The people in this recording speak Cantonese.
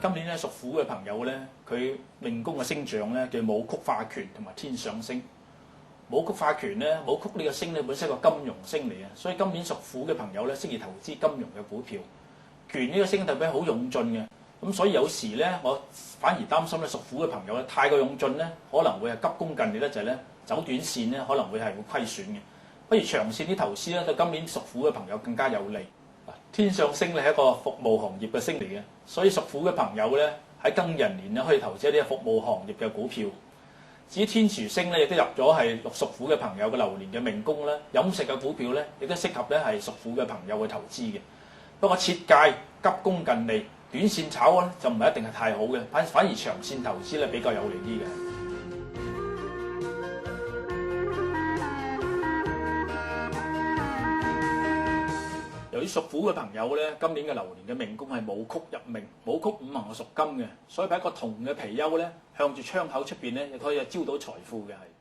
今年咧屬虎嘅朋友咧，佢命宮嘅星象咧叫武曲化權同埋天上星。武曲化權咧，武曲呢個星咧本身係個金融星嚟嘅，所以今年屬虎嘅朋友咧適宜投資金融嘅股票。權呢個星特別好勇進嘅，咁所以有時咧我反而擔心咧屬虎嘅朋友咧太過勇進咧，可能會係急功近利咧，就係咧走短線咧可能會係會虧損嘅。不如長線啲投資咧，對今年屬虎嘅朋友更加有利。天上星咧係一個服務行業嘅星嚟嘅，所以屬虎嘅朋友咧喺庚寅年咧可以投資一啲服務行業嘅股票。至於天廚星咧，亦都入咗係屬虎嘅朋友嘅流年嘅命宮啦。飲食嘅股票咧，亦都適合咧係屬虎嘅朋友去投資嘅。不過切戒急功近利，短線炒咧就唔係一定係太好嘅，反而長線投資咧比較有利啲嘅。由於屬虎嘅朋友咧，今年嘅流年嘅命宮係武曲入命，武曲五行係屬金嘅，所以喺一個銅嘅貔貅咧，向住窗口出邊咧，亦可以招到財富嘅係。